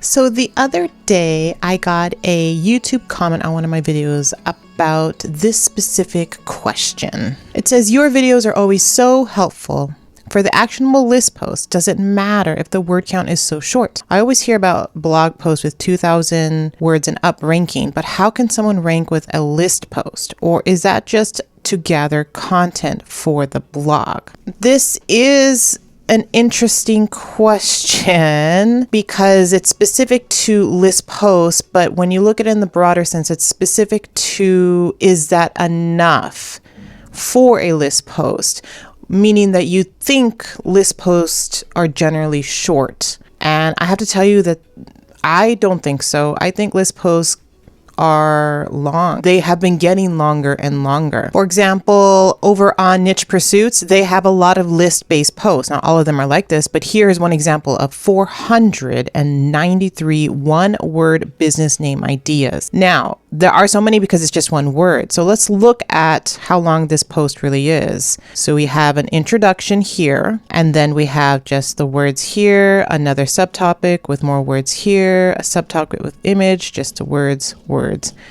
So the other day, I got a YouTube comment on one of my videos about this specific question. It says, your videos are always so helpful. For the actionable list post, does it matter if the word count is so short? I always hear about blog posts with 2,000 words and up ranking, but how can someone rank with a list post? Or is that just to gather content for the blog? This is an interesting question because it's specific to list posts, but when you look at it in the broader sense, it's specific to, is that enough for a list post? Meaning that you think list posts are generally short. And I have to tell you that I don't think so. I think list posts are long. They have been getting longer and longer. For example, over on Niche Pursuits, they have a lot of list-based posts. Not all of them are like this, but here's one example of 493 one-word business name ideas. Now, there are so many because it's just one word. So let's look at how long this post really is. So we have an introduction here, and then we have just the words here, another subtopic with more words here, a subtopic with image, just the words.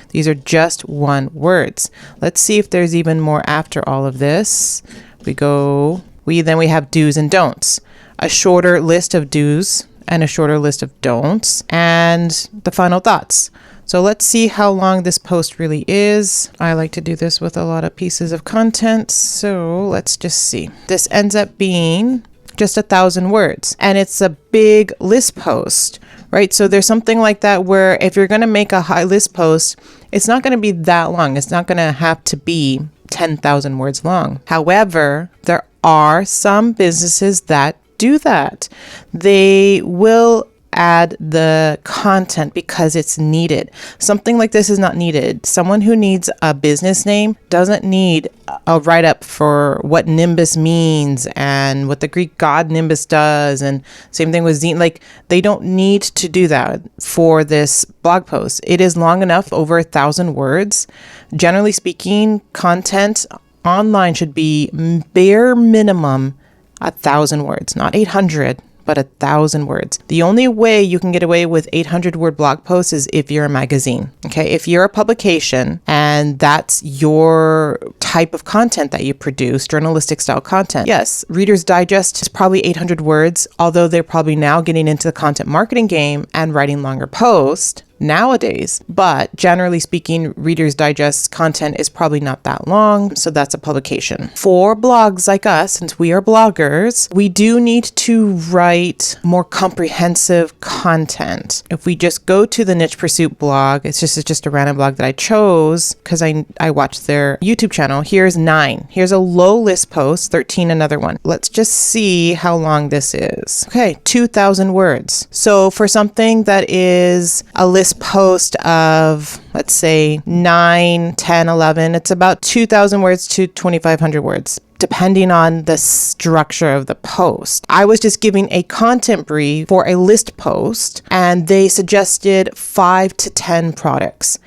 These are just one words. Let's see if there's even more after all of this. Then we have do's and don'ts, a shorter list of do's and a shorter list of don'ts, and the final thoughts. So let's see how long this post really is. I like to do this with a lot of pieces of content. So let's just see. This ends up being just 1,000 words, and it's a big list post, right? So there's something like that where if you're going to make a high list post, it's not going to be that long. It's not going to have to be 10,000 words long. However, there are some businesses that do that. They will add the content because it's needed. Something like this is not needed. Someone who needs a business name doesn't need a write-up for what Nimbus means and what the Greek god Nimbus does, and same thing with Zine. Like, they don't need to do that for this blog post. It is long enough, over 1,000 words. Generally speaking, content online should be bare minimum 1,000 words, not 800. But 1,000 words. The only way you can get away with 800-word blog posts is if you're a magazine. Okay, if you're a publication and that's your type of content that you produce, journalistic style content. Yes, Reader's Digest is probably 800 words, although they're probably now getting into the content marketing game and writing longer posts nowadays. But generally speaking, Reader's Digest content is probably not that long, so that's a publication. For blogs like us, since we are bloggers, we do need to write more comprehensive content. If we just go to the Niche Pursuit blog, it's just a random blog that I chose because I watched their YouTube channel. Here's 9. Here's a low list post, 13 another one. Let's just see how long this is. Okay, 2,000 words. So for something that is a list post of, let's say, 9, 10, 11, it's about 2,000 words to 2,500 words, depending on the structure of the post. I was just giving a content brief for a list post, and they suggested 5 to 10 products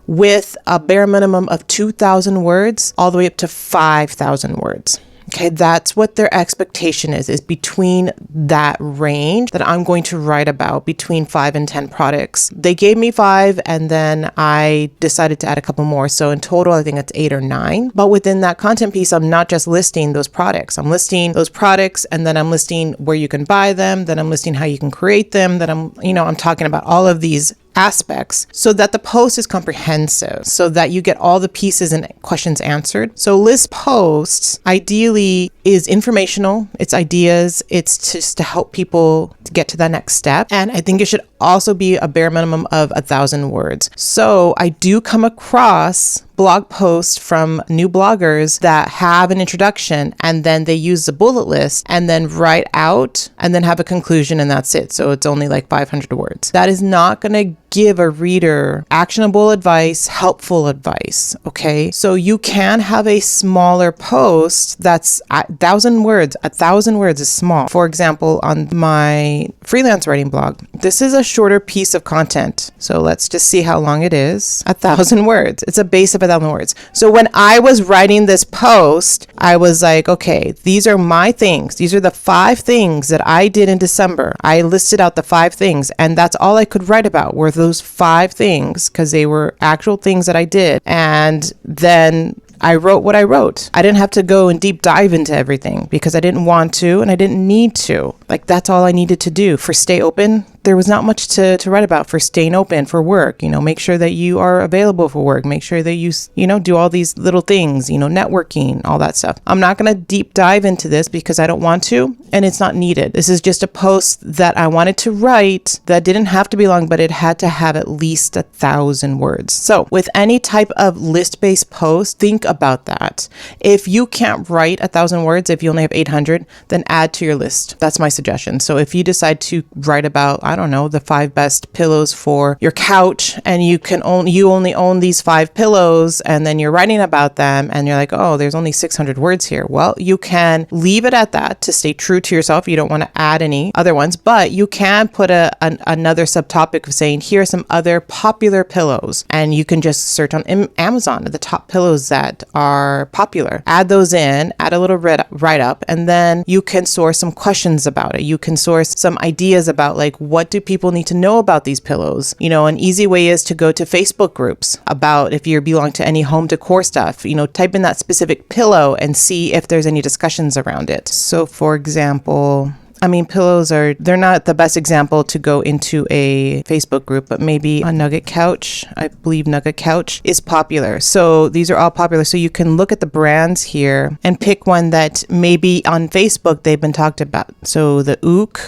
with a bare minimum of 2,000 words all the way up to 5,000 words. Okay, that's what their expectation is between that range that I'm going to write about, between 5 and 10 products. They gave me 5, and then I decided to add a couple more. So in total, I think it's 8 or 9. But within that content piece, I'm not just listing those products. I'm listing those products, and then I'm listing where you can buy them. Then I'm listing how you can create them. Then I'm talking about all of these aspects so that the post is comprehensive, so that you get all the pieces and questions answered. So list posts ideally is informational, it's ideas, it's just to help people to get to that next step. And I think it should also be a bare minimum of 1,000 words. So I do come across blog posts from new bloggers that have an introduction and then they use the bullet list and then write out and then have a conclusion, and that's it. So it's only like 500 words. That is not going to give a reader actionable advice, helpful advice. Okay. So you can have a smaller post that's words, 1,000 words is small. For example, on my freelance writing blog, this is a shorter piece of content. So let's just see how long it is. 1,000 words. It's a base of 1,000 words. So when I was writing this post, I was like, okay, these are my things. These are the 5 things that I did in December. I listed out the 5 things, and that's all I could write about were those 5 things, because they were actual things that I did. And then I wrote what I wrote. I didn't have to go and deep dive into everything because I didn't want to and I didn't need to. Like, that's all I needed to do. For Stay Open, there was not much to write about. For staying open, for work, make sure that you are available for work. Make sure that you do all these little things, networking, all that stuff. I'm not going to deep dive into this because I don't want to, and it's not needed. This is just a post that I wanted to write that didn't have to be long, but it had to have at least 1,000 words. So with any type of list-based post, think about that. If you can't write 1,000 words, if you only have 800, then add to your list. That's my suggestion. So if you decide to write about, I don't know, the 5 best pillows for your couch, and you only own these 5 pillows, and then you're writing about them, and you're like, oh, there's only 600 words here. Well, you can leave it at that to stay true to yourself. You don't want to add any other ones, but you can put another subtopic of saying, here are some other popular pillows, and you can just search on Amazon the top pillows that are popular. Add those in, add a little write-up, and then you can source some questions about it. You can source some ideas about, like, what do people need to know about these pillows? An easy way is to go to Facebook groups about, if you belong to any home decor stuff, type in that specific pillow and see if there's any discussions around it. So for example, pillows they're not the best example to go into a Facebook group, but maybe a Nugget couch. I believe Nugget couch is popular. So these are all popular. So you can look at the brands here and pick one that maybe on Facebook they've been talked about. So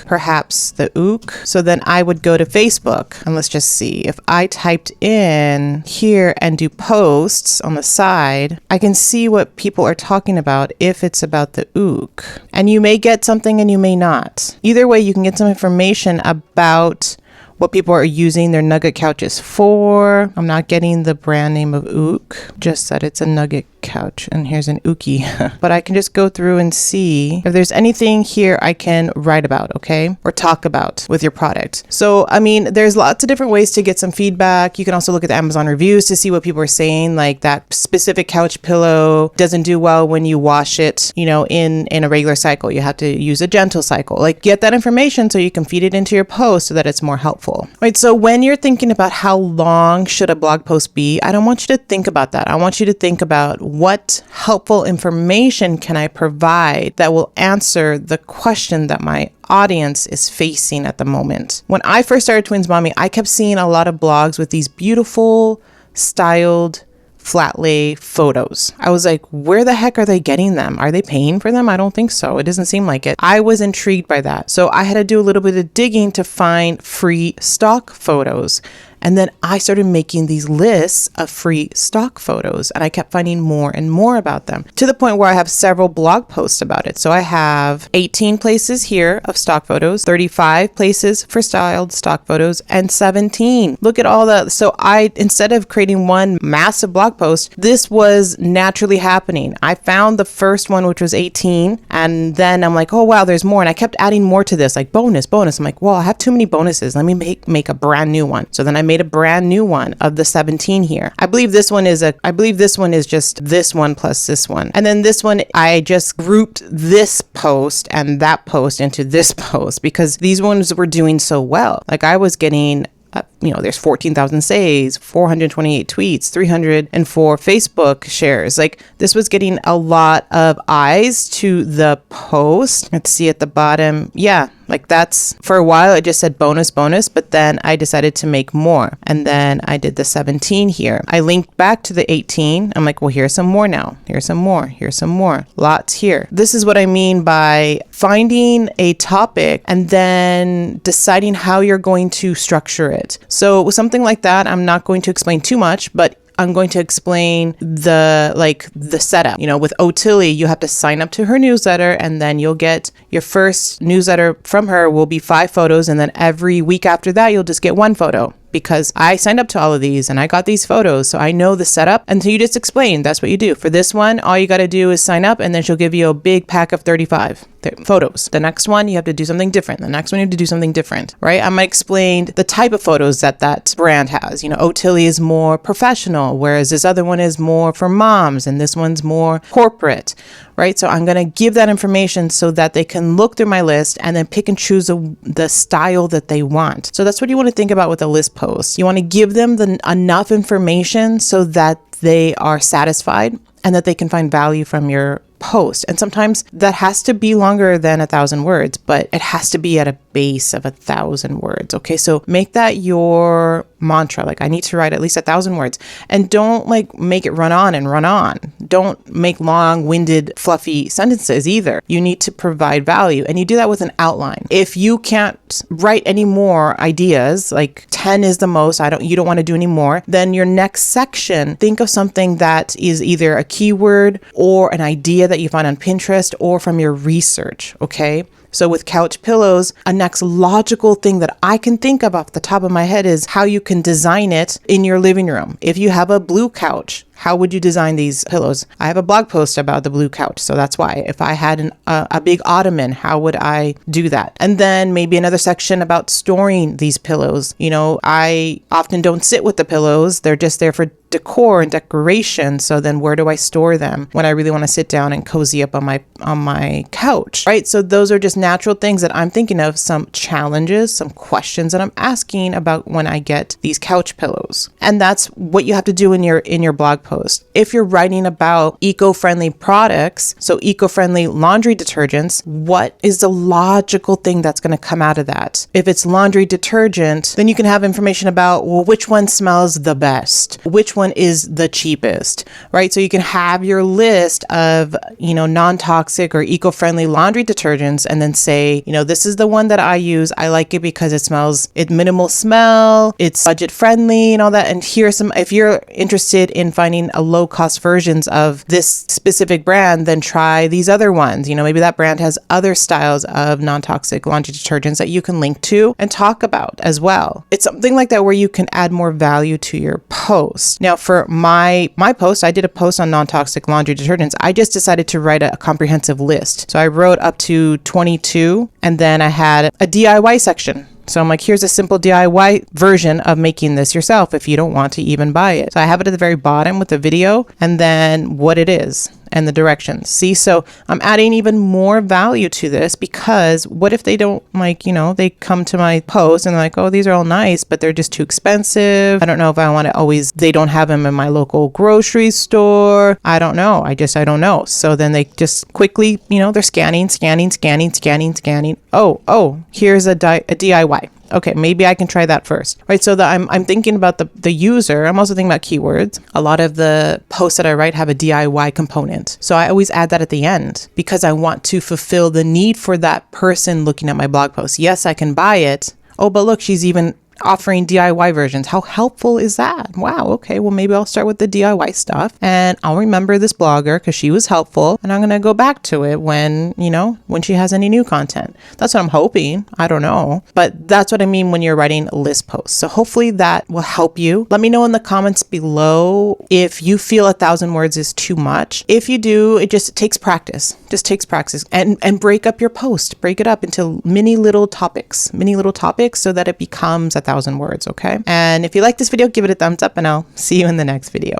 perhaps the Ook. So then I would go to Facebook, and let's just see. If I typed in here and do posts on the side, I can see what people are talking about if it's about the Ook. And you may get something and you may not. Either way, you can get some information about what people are using their Nugget couches for. I'm not getting the brand name of Ook, just that it's a Nugget couch, and here's an Ookie. But I can just go through and see if there's anything here I can write about, okay? Or talk about with your product. So, there's lots of different ways to get some feedback. You can also look at the Amazon reviews to see what people are saying, like that specific couch pillow doesn't do well when you wash it, in a regular cycle. You have to use a gentle cycle. Like, get that information so you can feed it into your post so that it's more helpful. Right? So when you're thinking about how long should a blog post be, I don't want you to think about that. I want you to think about, what helpful information can I provide that will answer the question that my audience is facing at the moment? When I first started Twins Mommy, I kept seeing a lot of blogs with these beautiful, styled, flat lay photos. I was like, where the heck are they getting them? Are they paying for them? I don't think so. It doesn't seem like it. I was intrigued by that. So I had to do a little bit of digging to find free stock photos. And then I started making these lists of free stock photos, and I kept finding more and more about them, to the point where I have several blog posts about it. So I have 18 places here of stock photos, 35 places for styled stock photos, and 17. Look at all that. So instead of creating one massive blog post, this was naturally happening. I found the first one, which was 18, and then I'm like, oh wow, there's more. And I kept adding more to this, like bonus. I'm like, well, I have too many bonuses. Let me make a brand new one. So then I made a brand new one of the 17 here. I believe this one is just this one plus this one. And then this one, I just grouped this post and that post into this post because these ones were doing so well. Like, I was getting there's 14,000 saves, 428 tweets, 304 Facebook shares. Like, this was getting a lot of eyes to the post. Let's see at the bottom. Yeah, like, that's, for a while it just said bonus, but then I decided to make more. And then I did the 17 here. I linked back to the 18. I'm like, well, here's some more now. Here's some more. Lots here. This is what I mean by finding a topic and then deciding how you're going to structure it. So with something like that, I'm not going to explain too much, but I'm going to explain the setup. With Otilly, you have to sign up to her newsletter, and then you'll get your first newsletter from her will be 5 photos. And then every week after that, you'll just get 1 photo. because I signed up to all of these and I got these photos. So I know the setup. And so you just explain, that's what you do. For this one, all you got to do is sign up, and then she'll give you a big pack of 35 photos. The next one, you have to do something different. The next one, you have to do something different, right? I might explain the type of photos that brand has. Otilly is more professional, whereas this other one is more for moms, and this one's more corporate, right? So I'm going to give that information so that they can look through my list and then pick and choose the style that they want. So that's what you want to think about with a list post. You want to give them enough information so that they are satisfied and that they can find value from your post. And sometimes that has to be longer than 1,000 words, but it has to be at a base of 1,000 words. Okay. So make that your mantra. Like, I need to write at least 1,000 words, and don't make it run on and run on. Don't make long-winded, fluffy sentences either. You need to provide value, and you do that with an outline. If you can't write any more ideas, like 10 is the most, you don't want to do any more, then your next section, think of something that is either a keyword or an idea that you find on Pinterest or from your research. Okay. So with couch pillows, a next logical thing that I can think of off the top of my head is how you can design it in your living room. If you have a blue couch, how would you design these pillows? I have a blog post about the blue couch, so that's why. If I had a big ottoman, how would I do that? And then maybe another section about storing these pillows. I often don't sit with the pillows. They're just there for decor and decoration. So then where do I store them when I really want to sit down and cozy up on my couch, right? So those are just natural things that I'm thinking of, some challenges, some questions that I'm asking about when I get these couch pillows. And that's what you have to do in your blog post. If you're writing about eco-friendly products, so eco-friendly laundry detergents, what is the logical thing that's going to come out of that? If it's laundry detergent, then you can have information about, well, which one smells the best? Which one is the cheapest, right? So you can have your list of, non-toxic or eco-friendly laundry detergents, and then say, this is the one that I use. I like it because it's minimal smell, it's budget friendly and all that. And here's some, if you're interested in finding a low cost versions of this specific brand, then try these other ones. Maybe that brand has other styles of non-toxic laundry detergents that you can link to and talk about as well. It's something like that where you can add more value to your post. Now for my post, I did a post on non-toxic laundry detergents. I just decided to write a comprehensive list. So I wrote up to 22, and then I had a DIY section. So I'm like, here's a simple DIY version of making this yourself if you don't want to even buy it. So I have it at the very bottom with the video and then what it is and the directions. See, so I'm adding even more value to this, because what if they don't they come to my post and they're like, oh, these are all nice, but they're just too expensive. I don't know if I want to they don't have them in my local grocery store. I don't know. I don't know. So then they just quickly, they're scanning. Oh, here's a DIY. Okay, maybe I can try that first, right? So that I'm thinking about the user. I'm also thinking about keywords. A lot of the posts that I write have a DIY component. So I always add that at the end because I want to fulfill the need for that person looking at my blog post. Yes, I can buy it. Oh, but look, she's even offering DIY versions. How helpful is that? Wow. Okay. Well, maybe I'll start with the DIY stuff and I'll remember this blogger because she was helpful, and I'm going to go back to it when she has any new content. That's what I'm hoping. I don't know, but that's what I mean when you're writing list posts. So hopefully that will help you. Let me know in the comments below if you feel 1,000 words is too much. If you do, it takes practice. Just takes practice, and break up your post. Break it up into mini little topics so that it becomes 1,000 words. Okay. And if you like this video, give it a thumbs up, and I'll see you in the next video.